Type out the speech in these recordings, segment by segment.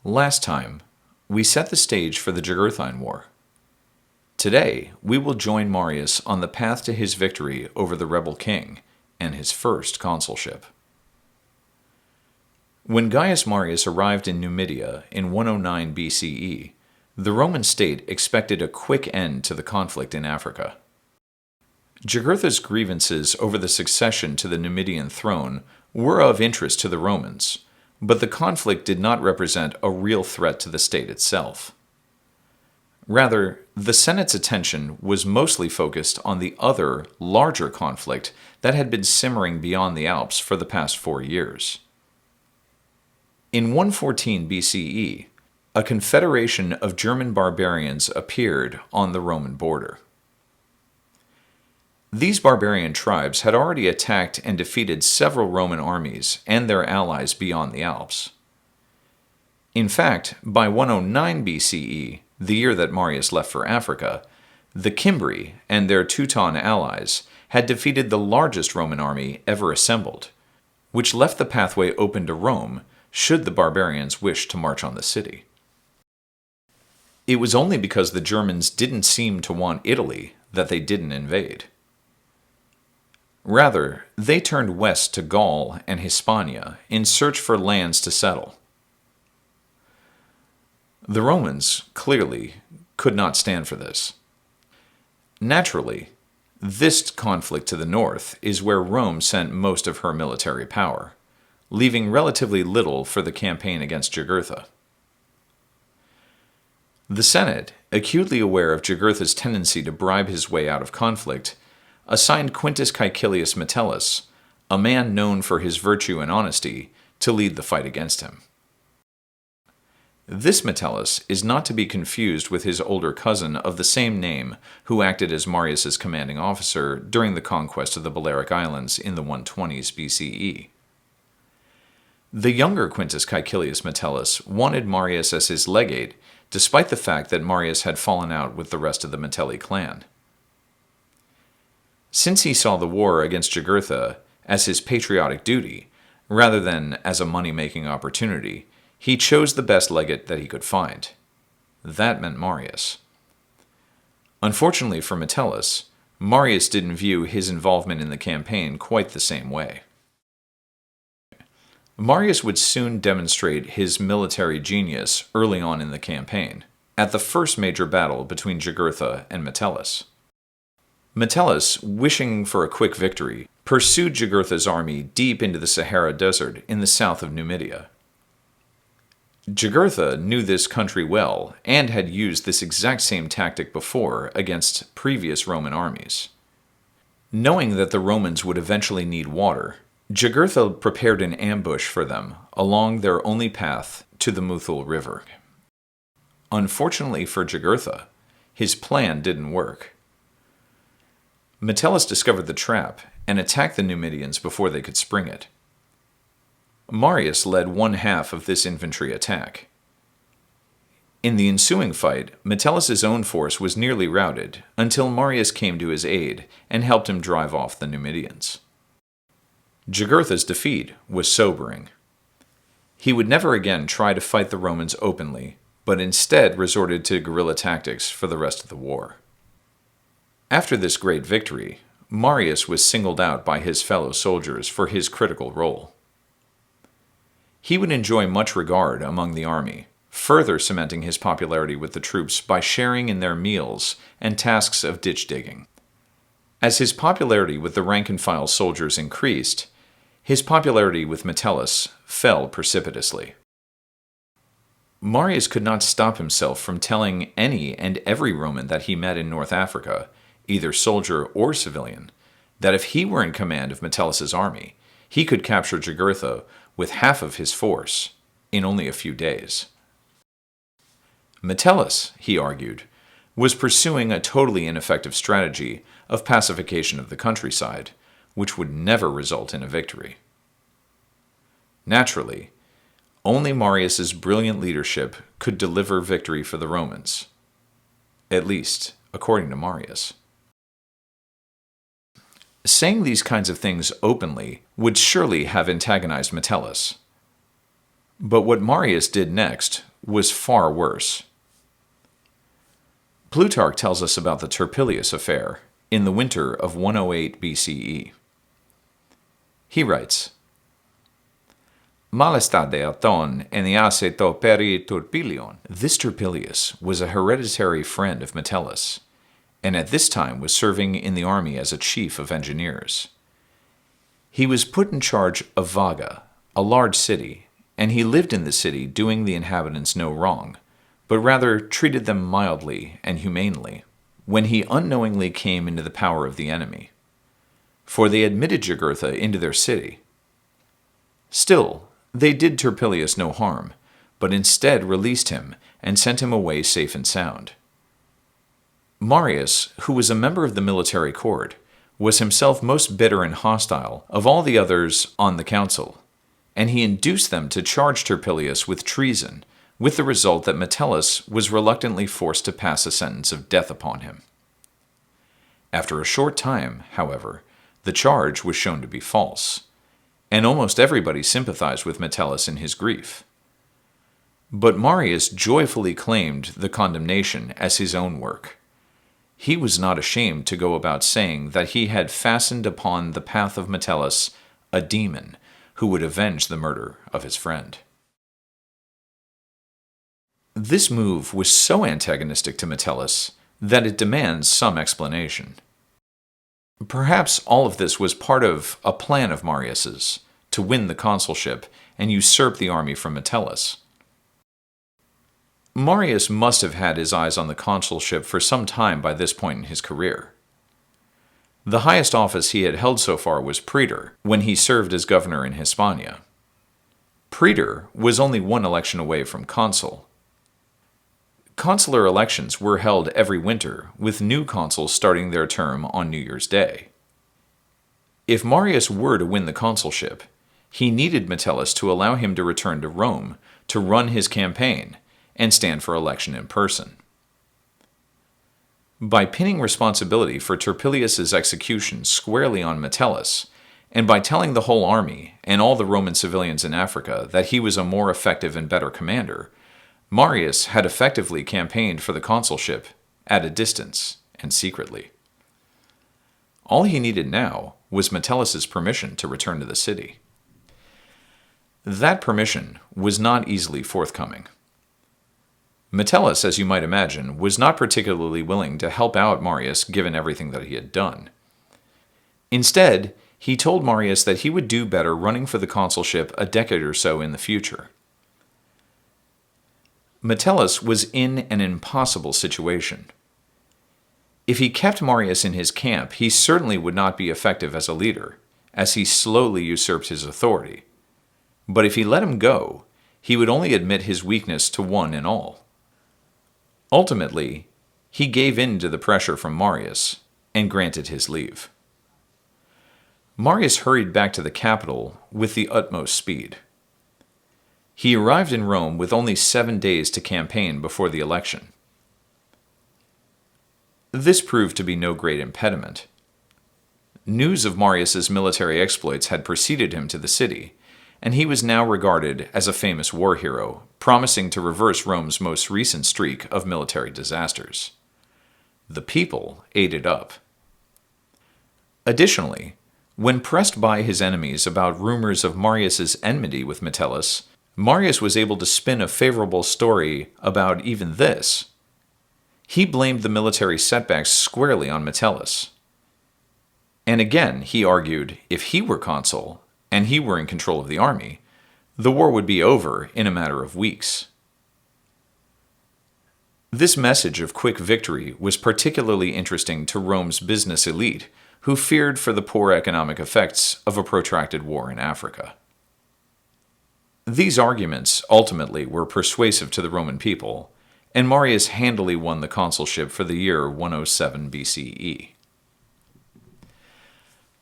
Last time, we set the stage for the Jugurthine War. Today, we will join Marius on the path to his victory over the rebel king and his first consulship. When Gaius Marius arrived in Numidia in 109 BCE, the Roman state expected a quick end to the conflict in Africa. Jugurtha's grievances over the succession to the Numidian throne were of interest to the Romans, but the conflict did not represent a real threat to the state itself. Rather, the Senate's attention was mostly focused on the other, larger conflict that had been simmering beyond the Alps for the past 4 years. In 114 BCE, a confederation of German barbarians appeared on the Roman border. These barbarian tribes had already attacked and defeated several Roman armies and their allies beyond the Alps. In fact, by 109 BCE, the year that Marius left for Africa, the Cimbri and their Teuton allies had defeated the largest Roman army ever assembled, which left the pathway open to Rome should the barbarians wish to march on the city. It was only because the Germans didn't seem to want Italy that they didn't invade. Rather, they turned west to Gaul and Hispania in search for lands to settle. The Romans, clearly, could not stand for this. Naturally, this conflict to the north is where Rome sent most of her military power, leaving relatively little for the campaign against Jugurtha. The Senate, acutely aware of Jugurtha's tendency to bribe his way out of conflict, assigned Quintus Caecilius Metellus, a man known for his virtue and honesty, to lead the fight against him. This Metellus is not to be confused with his older cousin of the same name who acted as Marius's commanding officer during the conquest of the Balearic Islands in the 120s BCE. The younger Quintus Caecilius Metellus wanted Marius as his legate, despite the fact that Marius had fallen out with the rest of the Metelli clan. Since he saw the war against Jugurtha as his patriotic duty, rather than as a money-making opportunity, he chose the best legate that he could find. That meant Marius. Unfortunately for Metellus, Marius didn't view his involvement in the campaign quite the same way. Marius would soon demonstrate his military genius early on in the campaign, at the first major battle between Jugurtha and Metellus. Metellus, wishing for a quick victory, pursued Jugurtha's army deep into the Sahara Desert in the south of Numidia. Jugurtha knew this country well and had used this exact same tactic before against previous Roman armies. Knowing that the Romans would eventually need water, Jugurtha prepared an ambush for them along their only path to the Muthul River. Unfortunately for Jugurtha, his plan didn't work. Metellus discovered the trap and attacked the Numidians before they could spring it. Marius led one half of this infantry attack. In the ensuing fight, Metellus' own force was nearly routed until Marius came to his aid and helped him drive off the Numidians. Jugurtha's defeat was sobering. He would never again try to fight the Romans openly, but instead resorted to guerrilla tactics for the rest of the war. After this great victory, Marius was singled out by his fellow soldiers for his critical role. He would enjoy much regard among the army, further cementing his popularity with the troops by sharing in their meals and tasks of ditch digging. As his popularity with the rank-and-file soldiers increased, his popularity with Metellus fell precipitously. Marius could not stop himself from telling any and every Roman that he met in North Africa, either soldier or civilian, that if he were in command of Metellus' army, he could capture Jugurtha with half of his force in only a few days. Metellus, he argued, was pursuing a totally ineffective strategy of pacification of the countryside, which would never result in a victory. Naturally, only Marius' brilliant leadership could deliver victory for the Romans, at least according to Marius. Saying these kinds of things openly would surely have antagonized Metellus. But what Marius did next was far worse. Plutarch tells us about the Turpilius affair in the winter of 108 BCE. He writes, Malestade auton eniase to peri Turpilion. This Turpilius was a hereditary friend of Metellus, and at this time was serving in the army as a chief of engineers. He was put in charge of Vaga, a large city, and he lived in the city doing the inhabitants no wrong, but rather treated them mildly and humanely, when he unknowingly came into the power of the enemy. For they admitted Jugurtha into their city. Still, they did Turpilius no harm, but instead released him and sent him away safe and sound. Marius, who was a member of the military court, was himself most bitter and hostile of all the others on the council, and he induced them to charge Turpilius with treason, with the result that Metellus was reluctantly forced to pass a sentence of death upon him. After a short time, however, the charge was shown to be false, and almost everybody sympathized with Metellus in his grief. But Marius joyfully claimed the condemnation as his own work. He was not ashamed to go about saying that he had fastened upon the path of Metellus a demon who would avenge the murder of his friend. This move was so antagonistic to Metellus that it demands some explanation. Perhaps all of this was part of a plan of Marius's to win the consulship and usurp the army from Metellus. Marius must have had his eyes on the consulship for some time by this point in his career. The highest office he had held so far was praetor, when he served as governor in Hispania. Praetor was only one election away from consul. Consular elections were held every winter, with new consuls starting their term on New Year's Day. If Marius were to win the consulship, he needed Metellus to allow him to return to Rome to run his campaign and stand for election in person. By pinning responsibility for Turpilius's execution squarely on Metellus, and by telling the whole army and all the Roman civilians in Africa that he was a more effective and better commander, Marius had effectively campaigned for the consulship at a distance and secretly. All he needed now was Metellus's permission to return to the city. That permission was not easily forthcoming. Metellus, as you might imagine, was not particularly willing to help out Marius given everything that he had done. Instead, he told Marius that he would do better running for the consulship a decade or so in the future. Metellus was in an impossible situation. If he kept Marius in his camp, he certainly would not be effective as a leader, as he slowly usurped his authority. But if he let him go, he would only admit his weakness to one and all. Ultimately, he gave in to the pressure from Marius and granted his leave. Marius hurried back to the capital with the utmost speed. He arrived in Rome with only 7 days to campaign before the election. This proved to be no great impediment. News of Marius's military exploits had preceded him to the city, and he was now regarded as a famous war hero, promising to reverse Rome's most recent streak of military disasters. The people ate it up. Additionally, when pressed by his enemies about rumors of Marius's enmity with Metellus, Marius was able to spin a favorable story about even this. He blamed the military setbacks squarely on Metellus. And again, he argued, if he were consul, and he were in control of the army, the war would be over in a matter of weeks. This message of quick victory was particularly interesting to Rome's business elite, who feared for the poor economic effects of a protracted war in Africa. These arguments ultimately were persuasive to the Roman people, and Marius handily won the consulship for the year 107 BCE.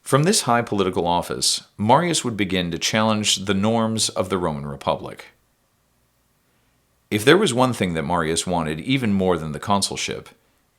From this high political office, Marius would begin to challenge the norms of the Roman Republic. If there was one thing that Marius wanted even more than the consulship,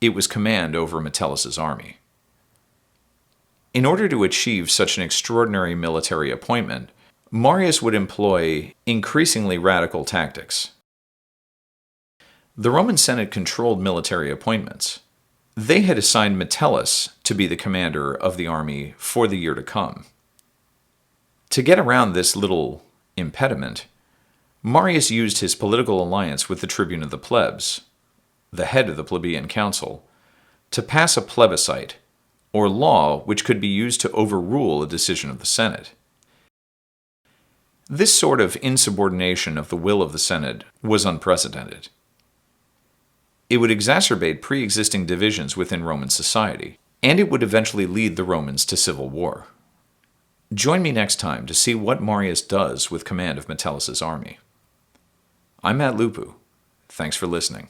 it was command over Metellus's army. In order to achieve such an extraordinary military appointment, Marius would employ increasingly radical tactics. The Roman Senate controlled military appointments. They had assigned Metellus to be the commander of the army for the year to come. To get around this little impediment, Marius used his political alliance with the tribune of the plebs, the head of the plebeian council, to pass a plebiscite, or law which could be used to overrule a decision of the Senate. This sort of insubordination of the will of the Senate was unprecedented. It would exacerbate pre-existing divisions within Roman society, and it would eventually lead the Romans to civil war. Join me next time to see what Marius does with command of Metellus' army. I'm Matt Lupu. Thanks for listening.